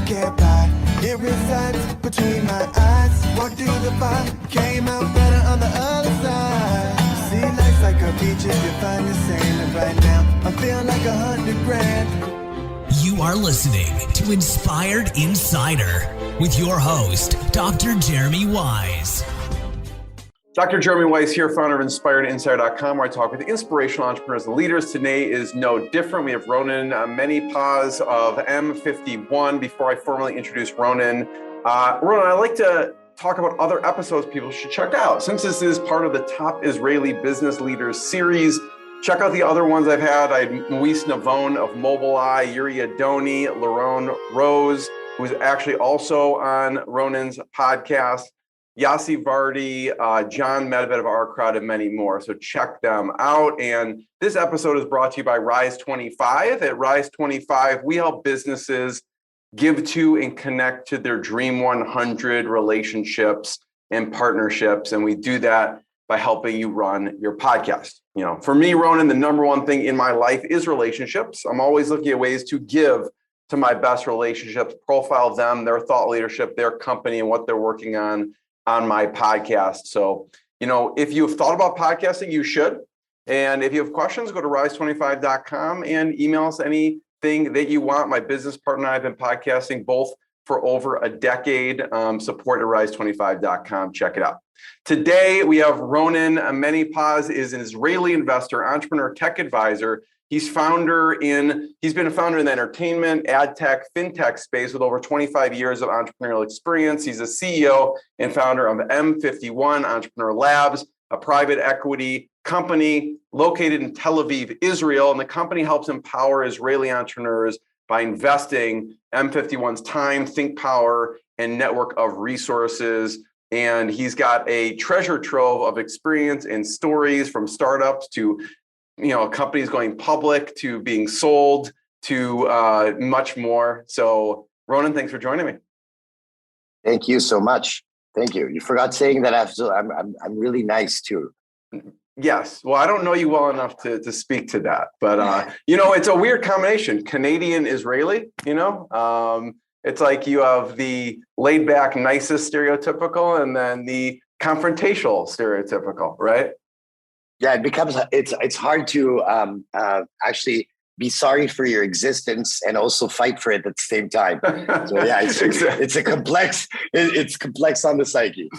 get by. It resides between my eyes. Walked through the fire, came out better on the other side. See, life's like a beach if you find the sand. And right now, I feel like 100 grand. You are listening to Inspired Insider with your host, Dr. Jeremy Wise. Dr. Jeremy Wise here, founder of InspiredInsider.com, where I talk with inspirational entrepreneurs and leaders. Today is no different. We have Ronen Menipaz of M51. Before I formally introduce Ronen, I like to talk about other episodes people should check out. Since this is part of the Top Israeli Business Leaders series, check out the other ones I've had. I had Moise Navon of Mobileye, Yuri Adoni, Laron Rose, who is actually also on Ronen's podcast, Yossi Vardy, John Medved of Our Crowd, and many more. So check them out. And this episode is brought to you by Rise 25. At Rise 25, we help businesses give to and connect to their Dream 100 relationships and partnerships. And we do that by helping you run your podcast. You know, for me, Ronen, the number one thing in my life is relationships. I'm always looking at ways to give to my best relationships, profile them, their thought leadership, their company, and what they're working on my podcast. So, you know, if you've thought about podcasting, you should. And if you have questions, go to rise25.com and email us anything that you want. My business partner and I have been podcasting both for over a decade. Support at rise25.com. Check it out. Today, we have Ronen Menipaz, is an Israeli investor, entrepreneur, tech advisor. He's been a founder in the entertainment, ad tech, fintech space with over 25 years of entrepreneurial experience. He's a CEO and founder of M51 Entrepreneur Labs, a private equity company located in Tel Aviv, Israel. And the company helps empower Israeli entrepreneurs by investing M51's time, think power, and network of resources. And he's got a treasure trove of experience and stories from startups to companies going public to being sold to much more. So, Ronen, thanks for joining me. Thank you so much. Thank you. You forgot saying that I'm really nice too. Yes. Well, I don't know you well enough to speak to that, but it's a weird combination, Canadian Israeli. It's like you have the laid back, nicest stereotypical, and then the confrontational stereotypical, right? Yeah, it's hard to actually be sorry for your existence and also fight for it at the same time. So yeah, it's complex on the psyche.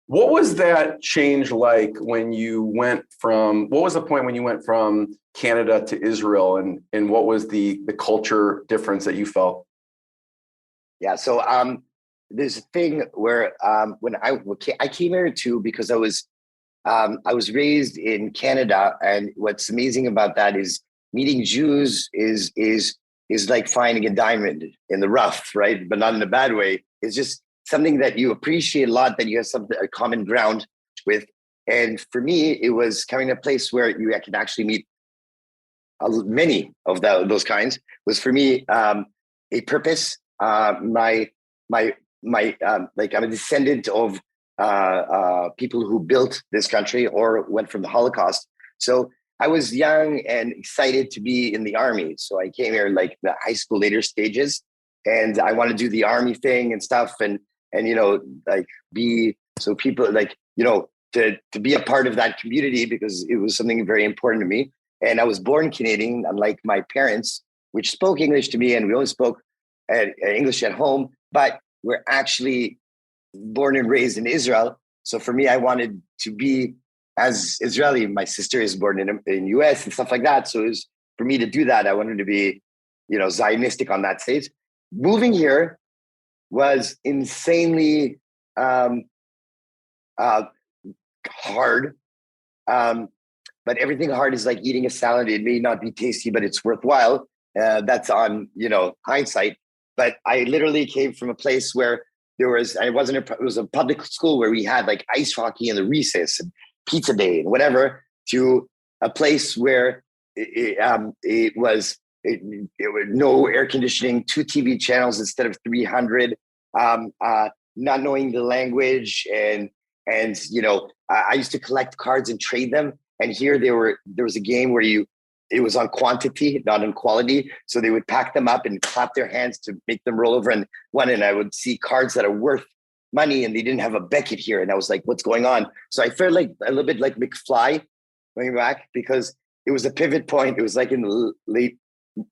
What was that change like when you what was the point when you went from Canada to Israel, and what was the culture difference that you felt? Yeah, so there's a thing where when I came here too because I was raised in Canada, and what's amazing about that is meeting Jews is like finding a diamond in the rough, right? But not in a bad way. It's just something that you appreciate a lot, that you have a common ground with. And for me, it was coming to a place where you can actually meet many of those kinds. Was for me a purpose. I'm a descendant of people who built this country or went from the Holocaust. So I was young and excited to be in the army. So I came here like the high school later stages, and I want to do the army thing and stuff, and people to be a part of that community, because it was something very important to me. And I was born Canadian, unlike my parents, which spoke English to me, and we only spoke English at home, but we're actually born and raised in Israel. So for me, I wanted to be as Israeli. My sister is born in US and stuff like that. So it was, for me to do that, I wanted to be, Zionistic on that stage. Moving here was insanely hard. But everything hard is like eating a salad. It may not be tasty, but it's worthwhile. That's on, hindsight. But I literally came from a place where it was a public school where we had like ice hockey in the recess and pizza day and whatever, to a place where it was no air conditioning, 2 TV channels instead of 300, not knowing the language. And I used to collect cards and trade them. And here there was a game where you it was on quantity, not on quality. So they would pack them up and clap their hands to make them roll over and one. And I would see cards that are worth money and they didn't have a Beckett here. And I was like, what's going on? So I felt like a little bit like McFly going back because it was a pivot point. It was like in the late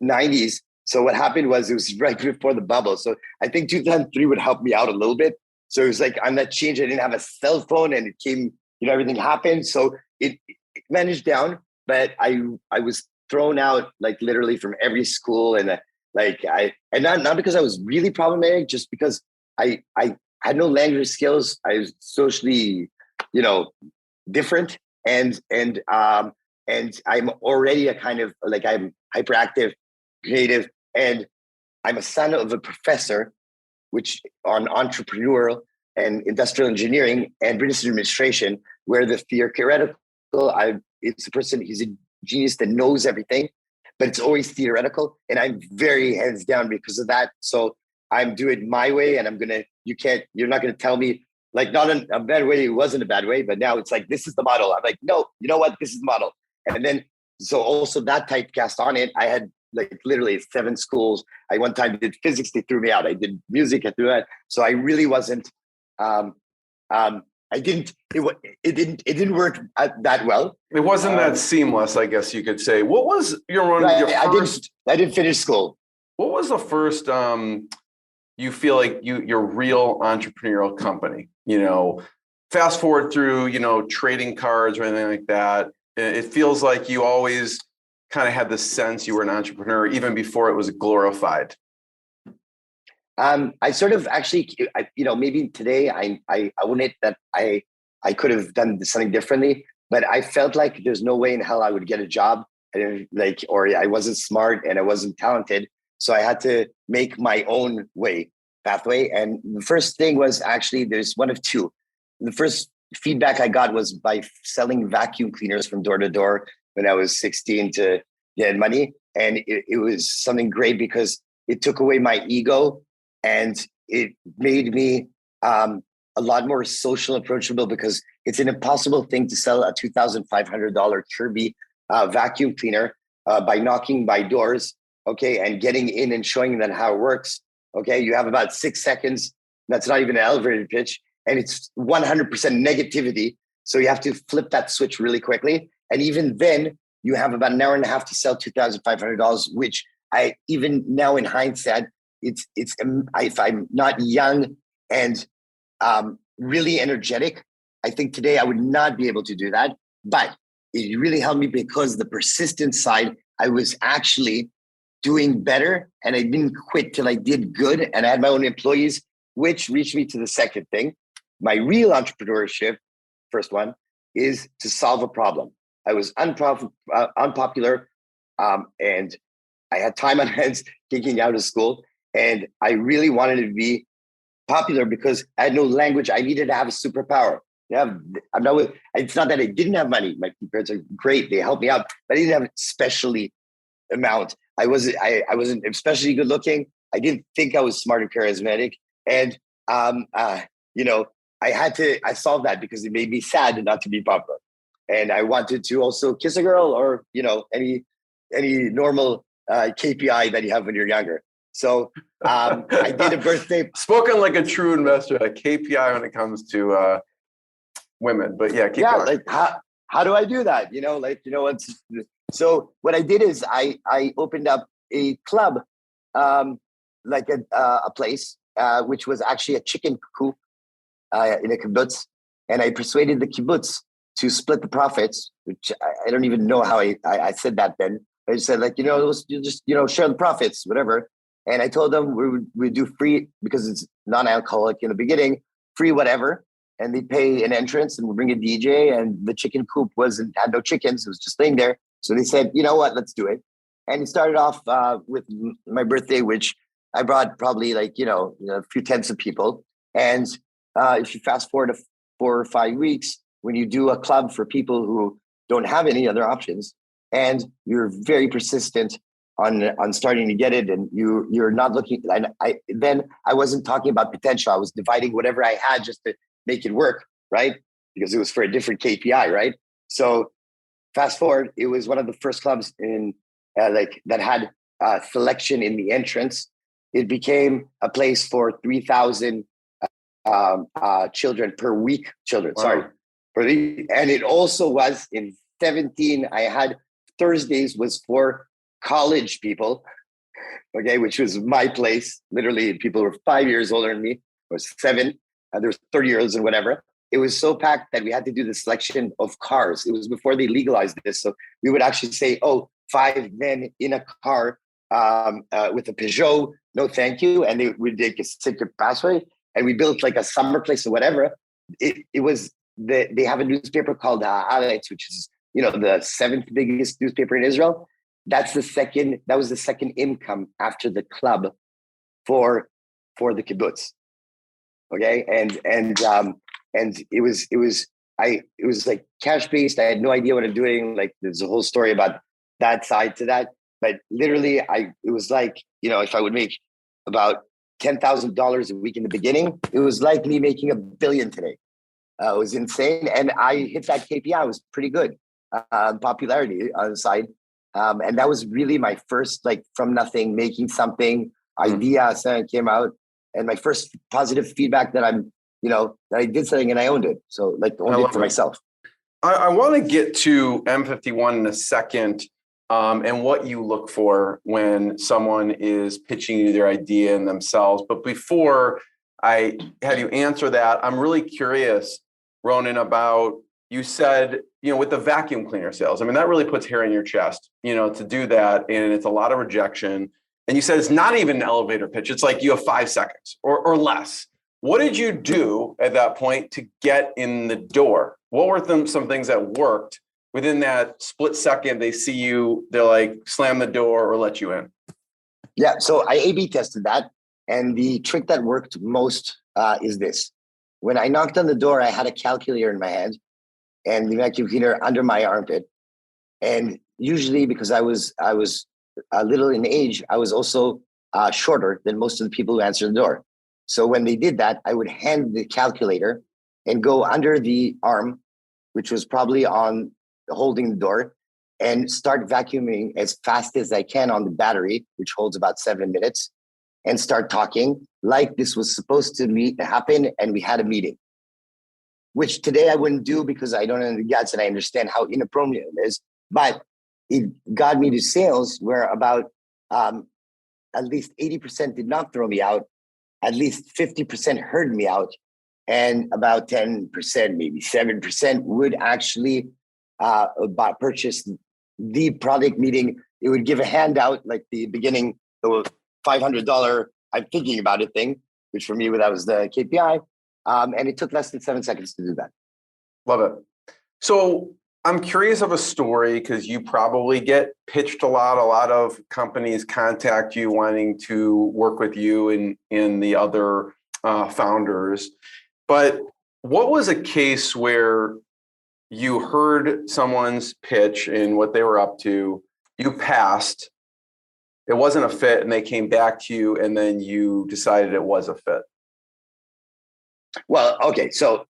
90s. So what happened was it was right before the bubble. So I think 2003 would help me out a little bit. So it was like on that change, I didn't have a cell phone and it came, everything happened. So it managed down, but I was thrown out like literally from every school. And not because I was really problematic, just because I had no language skills. I was socially, different. And I'm already a kind of like, I'm hyperactive, creative, and I'm a son of a professor, which on entrepreneurial and industrial engineering and business administration, where the theoretical, it's a person, he's a genius that knows everything, but it's always theoretical. And I'm very hands down because of that. So I'm doing my way and you're not going to tell me, like, not in a bad way, it wasn't a bad way, but now it's like, this is the model. I'm like, no, you know what? This is the model. And then, so also that typecast on it, I had like literally 7 schools. I one time did physics, they threw me out. I did music, I threw that. So I really wasn't, it didn't work that well. It wasn't that seamless, I guess you could say. What was your first? I didn't finish school. What was the first? You feel like your real entrepreneurial company? Fast forward through trading cards or anything like that. It feels like you always kind of had the sense you were an entrepreneur even before it was glorified. I sort of actually, maybe today I own it that I could have done something differently, but I felt like there's no way in hell I would get a job. Or I wasn't smart and I wasn't talented. So I had to make my own pathway. And the first thing was actually, there's one of two. The first feedback I got was by selling vacuum cleaners from door to door when I was 16 to get money. And it was something great because it took away my ego and it made me a lot more social approachable because it's an impossible thing to sell a $2,500 Kirby vacuum cleaner by knocking by doors, okay, and getting in and showing them how it works, okay? You have about 6 seconds. That's not even an elevator pitch. And it's 100% negativity. So you have to flip that switch really quickly. And even then, you have about an hour and a half to sell $2,500, which I, even now in hindsight, if I'm not young and really energetic, I think today I would not be able to do that. But it really helped me because the persistent side, I was actually doing better and I didn't quit till I did good. And I had my own employees, which reached me to the second thing. My real entrepreneurship, first one, is to solve a problem. I was unpopular and I had time on hands kicking out of school. And I really wanted to be popular because I had no language. I needed to have a superpower. It's not that I didn't have money. My parents are great. They helped me out, but I didn't have especially amount. I wasn't especially good looking. I didn't think I was smart and charismatic. And, I solved that because it made me sad not to be popular. And I wanted to also kiss a girl or, any normal KPI that you have when you're younger. So I did a birthday. Spoken like a true investor, a KPI when it comes to women. But yeah, keep going. Like how do I do that? So what I did is I opened up a club, like a place, which was actually a chicken coop in a kibbutz. And I persuaded the kibbutz to split the profits, which I don't even know how I said that then. I just said let's just, share the profits, whatever. And I told them we would do free because it's non-alcoholic in the beginning, free whatever. And they pay an entrance and we bring a DJ and the chicken coop had no chickens. It was just laying there. So they said, you know what, let's do it. And it started off with my birthday, which I brought probably a few tens of people. And if you fast forward to 4 or 5 weeks, when you do a club for people who don't have any other options, and you're very persistent on starting to get it, and you're not looking. I wasn't talking about potential. I was dividing whatever I had just to make it work, right? Because it was for a different KPI, right? So fast forward, it was one of the first clubs in like that had selection in the entrance. It became a place for 3,000 children per week. Children, Wow. sorry, and it also was in 17. I had Thursdays was for college people, okay, which was my place. Literally, people were 5 years older than me, or 7. There was 30-year-olds and whatever. It was so packed that we had to do the selection of cars. It was before they legalized this, so we would actually say, "Oh, 5 men in a car with a Peugeot, no, thank you," and they would take a secret password. And we built like a summer place or whatever. It was they have a newspaper called Haaretz, which is the 7th biggest newspaper in Israel. That was the second income after the club for the kibbutz. Okay, and it was like cash based. I had no idea what I'm doing. Like there's a whole story about that side to that. But literally, it was like if I would make about $10,000 a week in the beginning, it was like me making $1 billion today. It was insane, and I hit that KPI. It was pretty good popularity on the side, and that was really my first like from nothing making something idea. Something came out, and my first positive feedback that that I did something and I owned it. So like owned it for myself. I want to get to M51 in a second. And what you look for when someone is pitching you their idea and themselves. But before I have you answer that, I'm really curious, Ronen, about, you said, with the vacuum cleaner sales. I mean, that really puts hair in your chest, to do that. And it's a lot of rejection. And you said it's not even an elevator pitch. It's like you have 5 seconds or less. What did you do at that point to get in the door? What were some things that worked? Within that split second, they see you, they're like, slam the door or let you in. Yeah, so I A/B tested that. And the trick that worked most is this. When I knocked on the door, I had a calculator in my hand and the vacuum cleaner under my armpit. And usually because I was a little in age, I was also shorter than most of the people who answered the door. So when they did that, I would hand the calculator and go under the arm, which was probably holding the door, and start vacuuming as fast as I can on the battery, which holds about 7 minutes, and start talking like this was supposed to happen and we had a meeting, which today I wouldn't do because I don't know the guts and I understand how inappropriate it is. But it got me to sales where about at least 80% did not throw me out, at least 50% heard me out, and about 10%, maybe 7% would actually purchase the product, meeting it would give a handout like the beginning, the $500 I'm thinking about it thing, which for me that was the KPI, and it took less than 7 seconds to do that. Love it. So I'm curious of a story, because you probably get pitched a lot of companies contact you wanting to work with you and the other founders, but what was a case where you heard someone's pitch and what they were up to, you passed, it wasn't a fit, and they came back to you, and then you decided it was a fit? Well, okay, so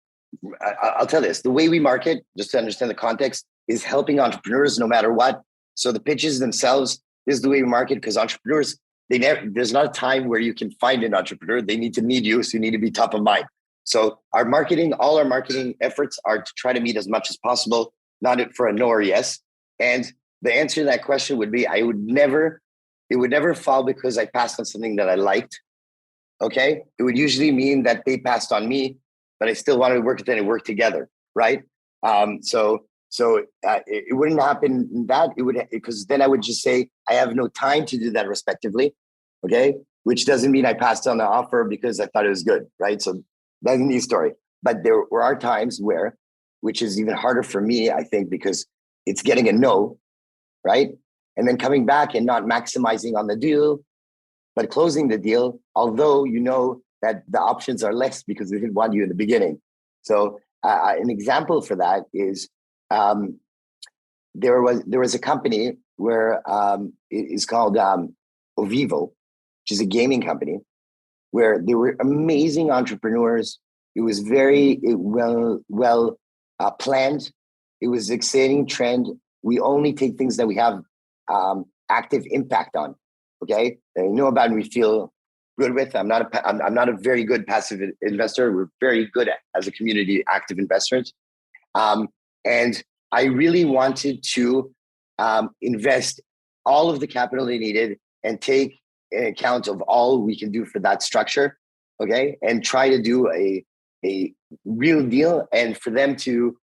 I'll tell this. The way we market, just to understand the context, is helping entrepreneurs no matter what. So the pitches themselves is the way we market, because entrepreneurs, there's not a time where you can find an entrepreneur. They need to need you, so you need to be top of mind. So all our marketing efforts are to try to meet as much as possible, not for a no or yes. And the answer to that question would be, it would never fall because I passed on something that I liked. Okay. It would usually mean that they passed on me, but I still wanted to work with them and work together. Right. So it wouldn't happen because then I would just say, I have no time to do that respectively. Okay. Which doesn't mean I passed on the offer because I thought it was good. Right. So that's a new story. But there are times which is even harder for me, I think, because it's getting a no, right? And then coming back and not maximizing on the deal, but closing the deal, although you know that the options are less because they didn't want you in the beginning. So an example for that is there was a company where it is called Ovivo, which is a gaming company, where they were amazing entrepreneurs. It was very well planned. It was an exciting trend. we only take things that we have active impact on. Okay, and you know about and we feel good with. I'm not a very good passive investor. We're very good as a community active investors, and I really wanted to invest all of the capital they needed and take an account of all we can do for that structure. Okay, and try to do a real deal, and for them to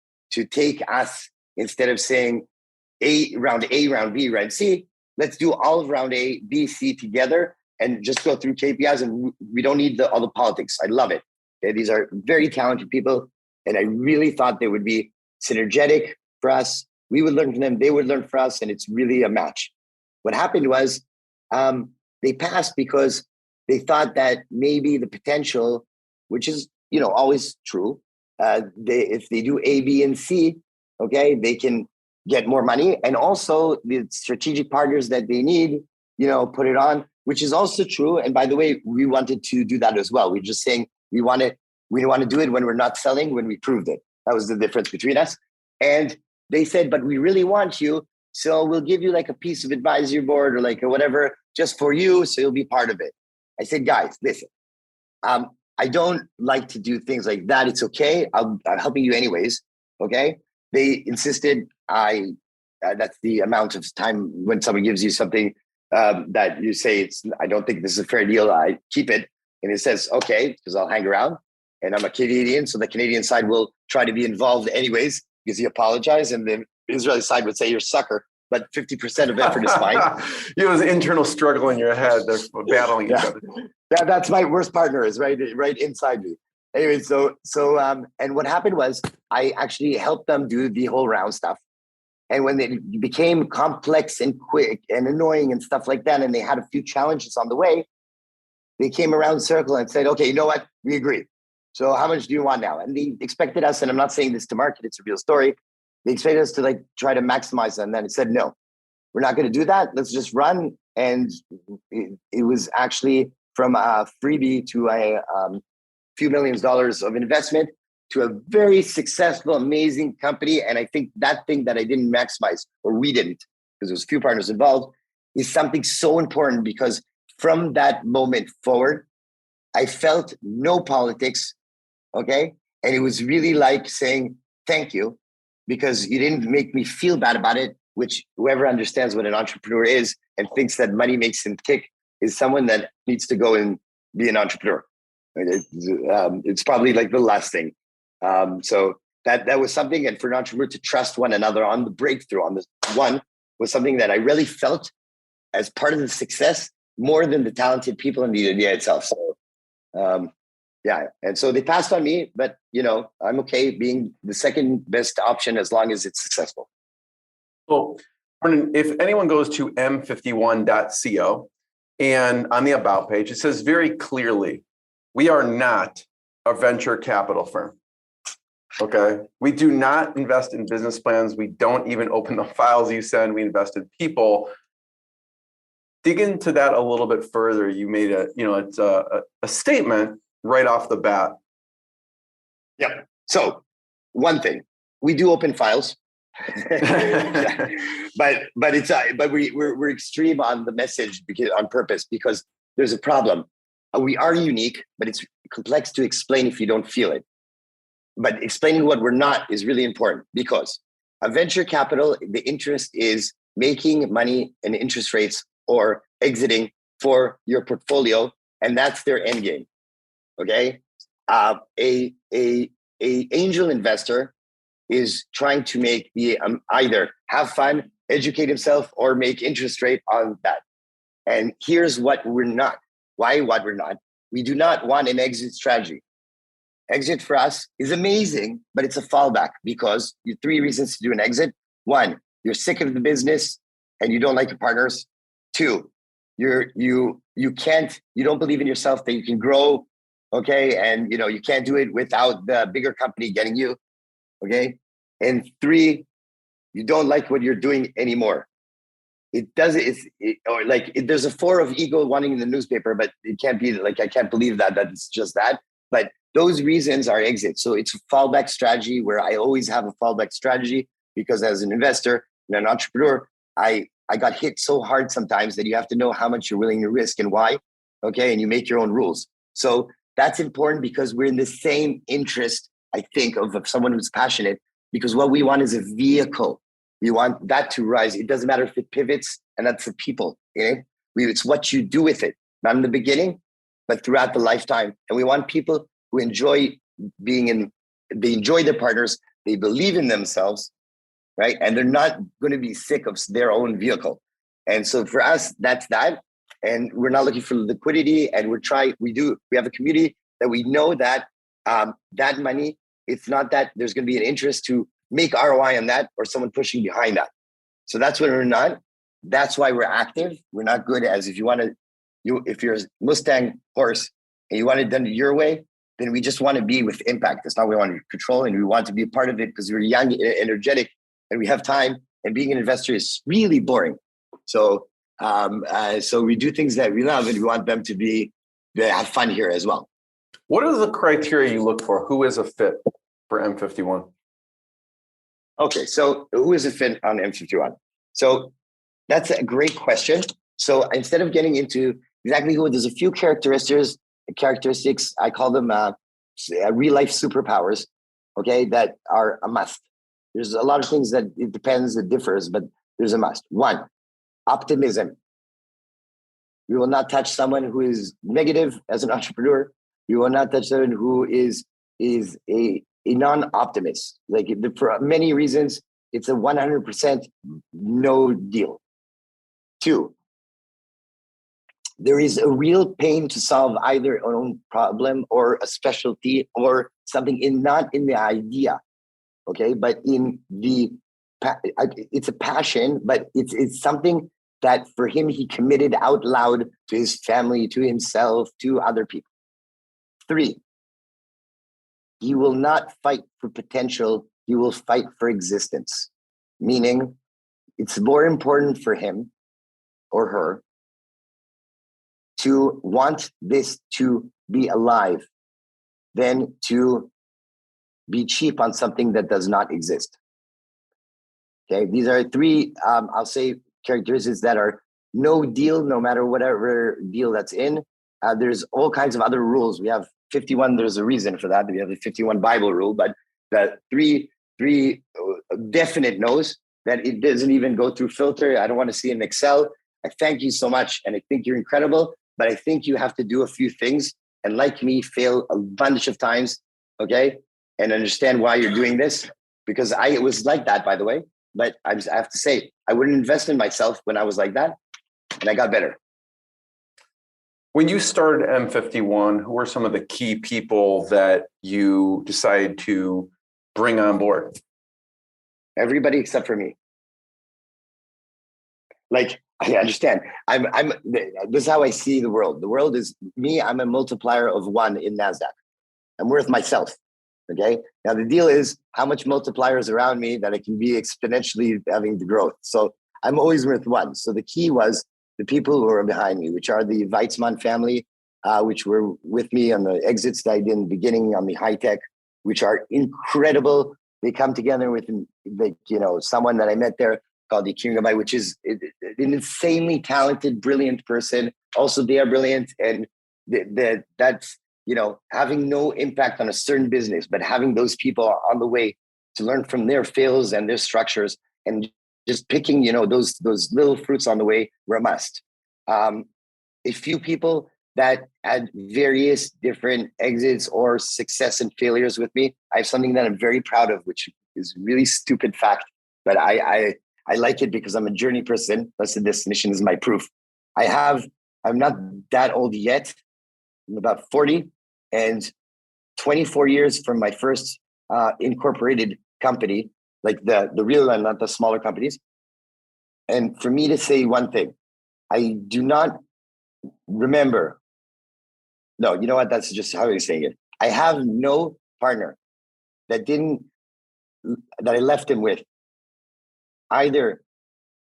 take us instead of saying round A, round B, round C. Let's do all of round A, B, C together and just go through KPIs, and we don't need all the politics. I love it. Okay? These are very talented people, and I really thought they would be synergetic for us. We would learn from them, they would learn from us, and it's really a match. What happened was they passed because they thought that maybe the potential, which is always true, if they do A, B, and C, okay, they can get more money, and also the strategic partners that they need, put it on, which is also true. And by the way, we wanted to do that as well. We're just saying we want to do it when we're not selling, when we proved it. That was the difference between us. And they said, but we really want you, so we'll give you like a piece of advisory board or like whatever just for you, so you'll be part of it. I said, guys, listen, I don't like to do things like that. It's okay. I'm helping you anyways. Okay. They insisted that's the amount of time when someone gives you something that you say, I don't think this is a fair deal. I keep it. And it says, okay, because I'll hang around, and I'm a Canadian. So the Canadian side will try to be involved anyways, because he apologized. And the Israeli side would say you're a sucker, but 50% of effort is mine. You have an internal struggle in your head. They're battling each other. That's my worst partner, is right inside me. Anyway, so and what happened was I actually helped them do the whole round stuff. And when they became complex and quick and annoying and stuff like that, and they had a few challenges on the way, they came around the circle and said, okay, you know what? We agree. So how much do you want now? And they expected us, and I'm not saying this to market, it's a real story. They expected us to like try to maximize them. And then it said, no, we're not going to do that. Let's just run. And it was actually from a freebie to a few $millions of investment to a very successful, amazing company. And I think that thing that I didn't maximize, or we didn't, because there was a few partners involved, is something so important, because from that moment forward, I felt no politics, okay? And it was really like saying, thank you, because you didn't make me feel bad about it, which whoever understands what an entrepreneur is and thinks that money makes him tick is someone that needs to go and be an entrepreneur. It's probably like the last thing. So that was something, and for an entrepreneur to trust one another on the breakthrough on this one was something that I really felt as part of the success more than the talented people in the idea itself. So yeah, and so they passed on me, but I'm okay being the second best option as long as it's successful. Well, Ronen, if anyone goes to m51.co and on the About page, it says very clearly, we are not a venture capital firm. Okay. We do not invest in business plans. We don't even open the files you send. We invest in people. Dig into that a little bit further. You made it's a statement right off the bat. Yeah. So one thing, we do open files, but we're extreme on the message on purpose, because there's a problem. We are unique, but it's complex to explain if you don't feel it. But explaining what we're not is really important, because a venture capital, the interest is making money and interest rates or exiting for your portfolio, and that's their end game. Okay, a angel investor is trying to make either have fun, educate himself, or make interest rate on that. And here's what we're not. What we're not. We do not want an exit strategy. Exit for us is amazing, but it's a fallback, because you 3 reasons to do an exit. 1, you're sick of the business and you don't like your partners. 2, you don't believe in yourself that you can grow, okay? And you can't do it without the bigger company getting you, okay? And 3, you don't like what you're doing anymore. There's a 4 of ego wanting in the newspaper, but it can't be like, I can't believe that it's just that. But those reasons are exit. So it's a fallback strategy, where I always have a fallback strategy, because as an investor, an entrepreneur, I got hit so hard sometimes that you have to know how much you're willing to risk and why. Okay. And you make your own rules. So that's important because we're in the same interest, I think, of someone who's passionate, because what we want is a vehicle. We want that to rise. It doesn't matter if it pivots, and that's the people. It's what you do with it, not in the beginning, but throughout the lifetime. And we want people who enjoy they enjoy their partners, they believe in themselves, right? And they're not going to be sick of their own vehicle. And so for us, that's that. And we're not looking for liquidity. And we have a community that we know that that money, it's not that there's going to be an interest to make ROI on that or someone pushing behind that. So that's what we're not. That's why we're active. We're not good as if you're a Mustang horse and you want it done your way, then we just want to be with impact. That's not what we want to control, and we want to be a part of it because we're young, energetic, and we have time. And being an investor is really boring. So, so we do things that we love, and we want them to have fun here as well. What is the criteria you look for? Who is a fit for M51? Okay, so who is a fit on M51? So that's a great question. So instead of getting into exactly who, there's a few characteristics. I call them real life superpowers. Okay, that are a must. There's a lot of things that it depends, it differs, but there's a must. One, optimism. We will not touch someone who is negative as an entrepreneur. We will not touch someone who is a non-optimist. Like, for many reasons, it's a 100% no deal. Two, there is a real pain to solve either an own problem or a specialty or something not in the idea, okay, but in it's a passion, but it's something that for him, he committed out loud to his family, to himself, to other people. Three, he will not fight for potential. He will fight for existence, meaning it's more important for him or her to want this to be alive than to be cheap on something that does not exist. Okay, these are three, I'll say, characteristics that are no deal, no matter whatever deal that's in. There's all kinds of other rules. We have 51, there's a reason for that. We have the 51 Bible rule, but the three definite no's that it doesn't even go through filter. I don't want to see in Excel. I thank you so much, and I think you're incredible, but I think you have to do a few things and, like me, fail a bunch of times, okay? And understand why you're doing this, because I was like that, by the way, but I have to say, I wouldn't invest in myself when I was like that, and I got better. When you started M51, who were some of the key people that you decided to bring on board? Everybody except for me. Like, I understand. This is how I see the world. The world is me. I'm a multiplier of 1 in NASDAQ. I'm worth myself. Okay. Now the deal is how much multipliers around me that I can be exponentially having the growth. So I'm always worth 1. So the key was the people who are behind me, which are the Weitzman family, which were with me on the exits that I did in the beginning on the high tech, which are incredible. They come together with, someone that I met there called the King Gabai, which is an insanely talented, brilliant person. Also, they are brilliant. And that's, having no impact on a certain business, but having those people on the way to learn from their fails and their structures, and just picking, those little fruits on the way were a must. A few people that had various different exits or success and failures with me. I have something that I'm very proud of, which is really stupid fact, but I like it because I'm a journey person. That's the destination is my proof. I'm not that old yet. I'm about 40 and 24 years from my first incorporated company, like the real and not the smaller companies. And for me to say one thing, I do not remember. No, you know what? That's just how you're saying it. I have no partner that I left him with. Either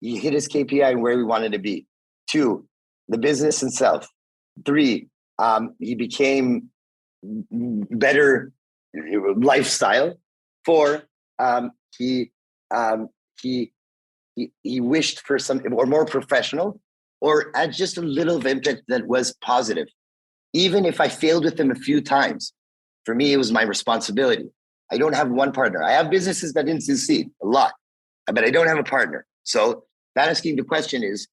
he hit his KPI and where we wanted to be. 2, the business itself. 3, he became better lifestyle. 4, he he wished for something or more professional, or add just a little of impact that was positive. Even if I failed with him a few times, for me, it was my responsibility. I don't have one partner. I have businesses that didn't succeed a lot, but I don't have a partner. So that asking the question is,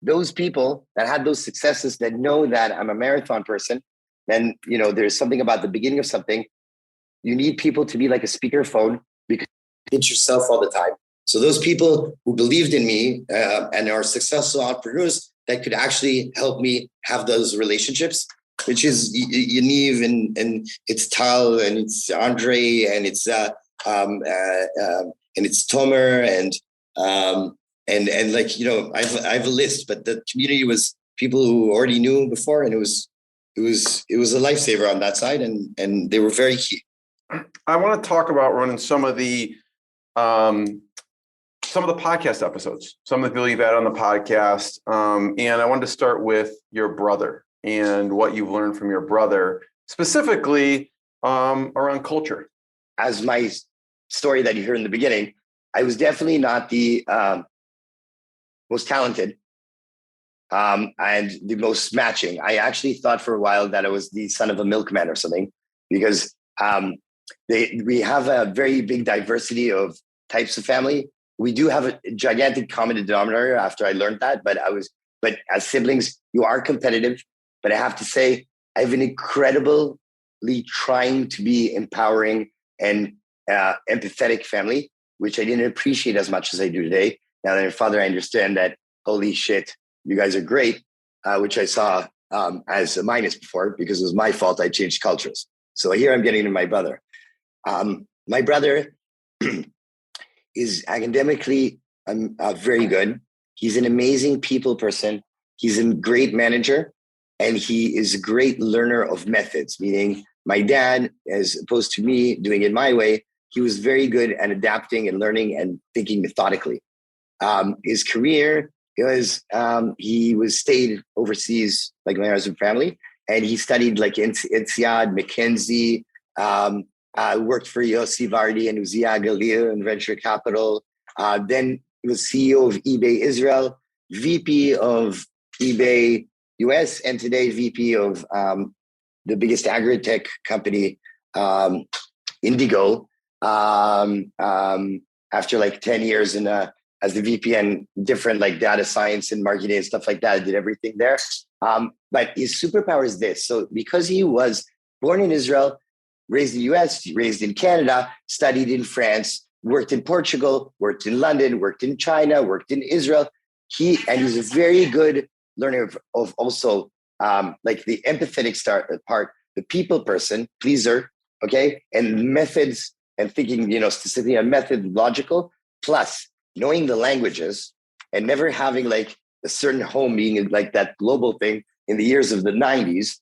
those people that had those successes that know that I'm a marathon person, then, there's something about the beginning of something. You need people to be like a speakerphone because you hit yourself all the time. So those people who believed in me and are successful entrepreneurs that could actually help me have those relationships, which is Yaniv and it's Tal and it's Andre and it's Tomer and like, I have a list, but the community was people who already knew before, and it was a lifesaver on that side, and they were very key. I want to talk about, Ronen, some of the podcast episodes, some of the people you've had on the podcast, and I wanted to start with your brother and what you've learned from your brother, specifically around culture. As my story that you heard in the beginning, I was definitely not the most talented and the most matching. I actually thought for a while that I was the son of a milkman or something, because we have a very big diversity of types of family. We do have a gigantic common denominator after I learned that, but as siblings, you are competitive. But I have to say, I have an incredibly trying to be empowering and empathetic family, which I didn't appreciate as much as I do today. Now that I'm a father, I understand that, holy shit, you guys are great, which I saw as a minus before because it was my fault. I changed cultures. So here I'm getting to my brother. My brother is academically very good. He's an amazing people person. He's a great manager, and he is a great learner of methods, meaning my dad, as opposed to me doing it my way, he was very good at adapting and learning and thinking methodically. His career was, he stayed overseas, like my husband family, and he studied like INSEAD, McKinsey, worked for Yossi Vardi and Uzziah Galil and venture capital. Then he was CEO of eBay Israel, VP of eBay US, and today VP of the biggest agri-tech company, Indigo. After like 10 years as the VP and different like data science and marketing and stuff like that, I did everything there. But his superpower is this. So because he was born in Israel, raised in the US, raised in Canada, studied in France, worked in Portugal, worked in London, worked in China, worked in Israel. He's a very good learner of also like the empathetic part, the people person, pleaser, okay? And methods and thinking, specifically on methodological, plus knowing the languages and never having like a certain home being like that global thing in the years of the 90s,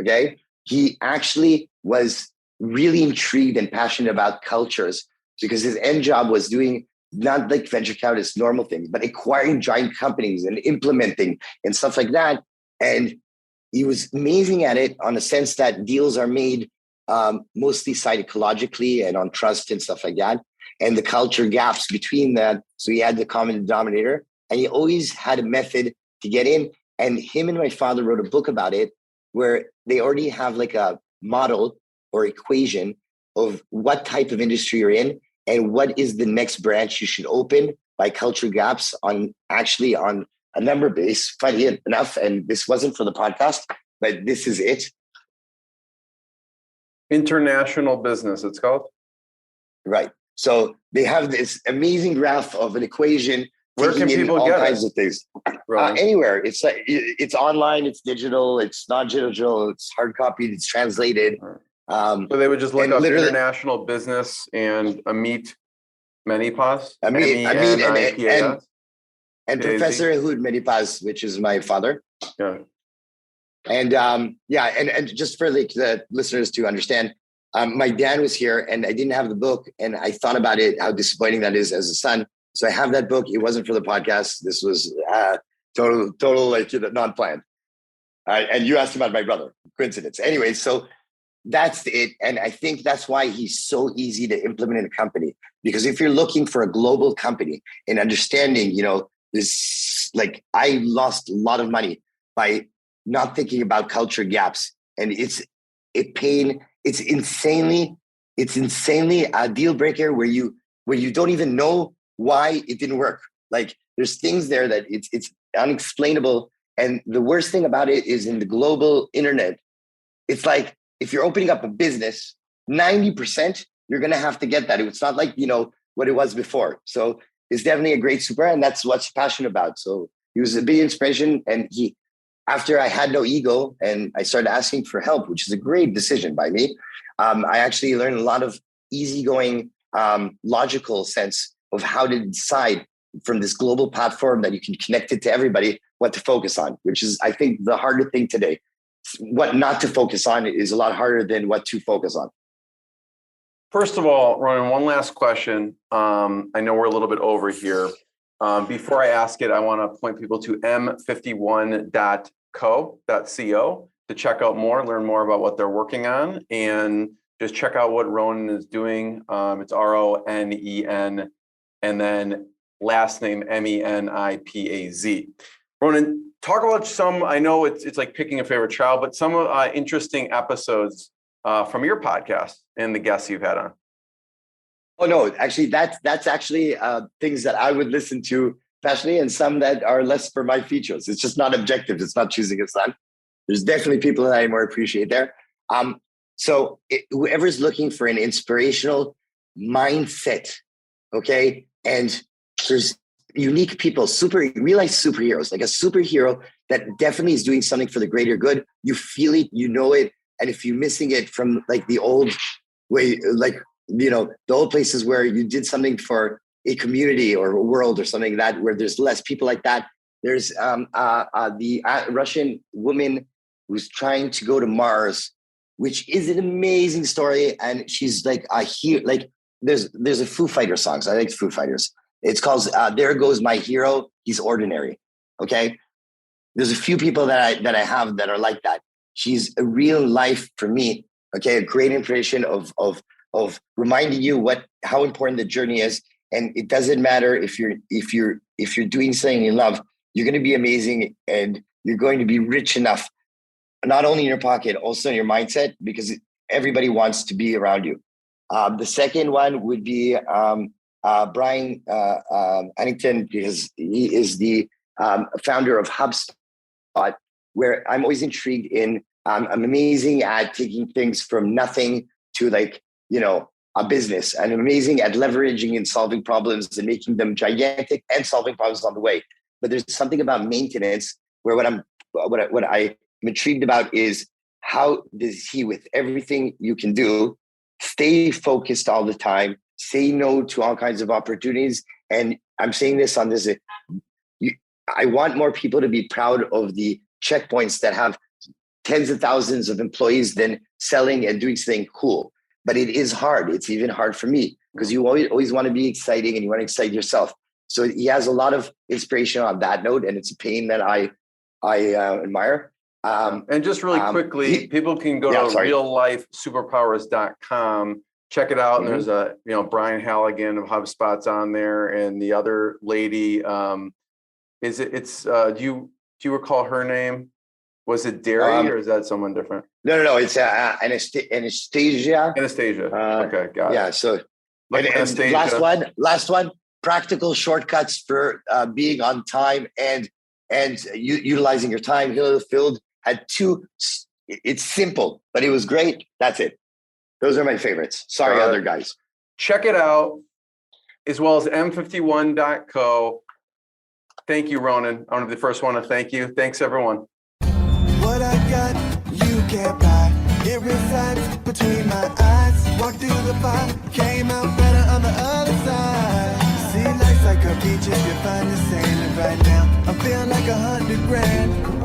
okay? He actually was really intrigued and passionate about cultures because his end job was doing not like venture capitalist normal things, but acquiring giant companies and implementing and stuff like that. And he was amazing at it on the sense that deals are made mostly psychologically and on trust and stuff like that. And the culture gaps between that. So he had the common denominator, and he always had a method to get in. And him and my father wrote a book about it where they already have like a model or equation of what type of industry you're in and what is the next branch you should open by culture gaps on a number base. Funny enough, and this wasn't for the podcast, but this is it. International business, it's called. Right. So they have this amazing graph of an equation. Where can people all get kinds it? of things? Right. Anywhere. It's like it's online, it's digital, it's not digital, it's hard copied, it's translated. So they would just look up literally, international business and Ronen Menipaz. Amit and Professor Ronen Menipaz, which is my father. Yeah. And and just for the listeners to understand, my dad was here and I didn't have the book, and I thought about it, how disappointing that is as a son. So I have that book. It wasn't for the podcast. This was total like non-planned. And you asked about my brother. Coincidence. Anyway, so that's it. And I think that's why he's so easy to implement in a company, Because if you're looking for a global company and understanding, this, like, I lost a lot of money by not thinking about culture gaps. And it's insanely a deal breaker where you don't even know why it didn't work. Like, there's things there that it's unexplainable. And the worst thing about it is, in the global internet, it's like, if you're opening up a business, 90%, you're going to have to get that. It's not like, what it was before. So it's definitely a great super, and that's what's passionate about. So he was a big inspiration. And after I had no ego and I started asking for help, which is a great decision by me, I actually learned a lot of easygoing, logical sense of how to decide from this global platform that you can connect it to everybody, what to focus on, which is, I think, the harder thing today. What not to focus on is a lot harder than what to focus on. First of all, Ronen, one last question. I know we're a little bit over here. Before I ask it, I want to point people to m51.co to check out more, learn more about what they're working on, and just check out what Ronen is doing. It's Ronen, and then last name Menipaz. Ronen, talk about some, I know it's like picking a favorite child, but some interesting episodes from your podcast and the guests you've had on. Oh no, actually, that's actually things that I would listen to, especially, and some that are less for my features. It's just not objective. It's not choosing a son. There's definitely people that I more appreciate there. So whoever's looking for an inspirational mindset, okay, and there's unique people, real life superheroes, like a superhero that definitely is doing something for the greater good. You feel it, you know it. And if you're missing it from like the old way, like, the old places where you did something for a community or a world or something like that, where there's less people like that. There's the Russian woman who's trying to go to Mars, which is an amazing story. And she's like, there's a Foo Fighters song. So I like Foo Fighters. It's called There Goes My Hero, He's Ordinary. Okay. There's a few people that I have that are like that. She's a real life for me. Okay. A great inspiration of reminding you how important the journey is. And it doesn't matter if you're doing something you love, you're going to be amazing, and you're going to be rich enough, not only in your pocket, also in your mindset, because everybody wants to be around you. The second one would be Brian Annington, because he is the founder of HubSpot, where I'm always intrigued in. I'm amazing at taking things from nothing to a business, and I'm amazing at leveraging and solving problems and making them gigantic and solving problems on the way. But there's something about maintenance where what I'm intrigued about is, how does he, with everything you can do, stay focused all the time, say no to all kinds of opportunities. And I'm saying this on this, I want more people to be proud of the checkpoints that have tens of thousands of employees than selling and doing something cool. But it is hard. It's even hard for me, because you always want to be exciting and you want to excite yourself. So he has a lot of inspiration on that note, and it's a pain that I admire. And just really quickly, people can go to reallifesuperpowers.com, check it out. Mm-hmm. And there's Brian Halligan of HubSpot's on there, and the other lady, do you recall her name? Was it Derry, or is that someone different? No. It's Anastasia. Anastasia. Okay, got it. Yeah. So, and last one. Practical shortcuts for being on time and utilizing your time. Phil had two. It's simple, but it was great. That's it. Those are my favorites. Sorry, other guys. Check it out, as well as m51.co. Thank you, Ronen. I want to be the first one to thank you. Thanks, everyone. What I got, you can't buy. It resides between my eyes. Walked through the fire, came out better on the other side. See, life's like a beach if you find the sailing right now. I'm feeling like 100 grand.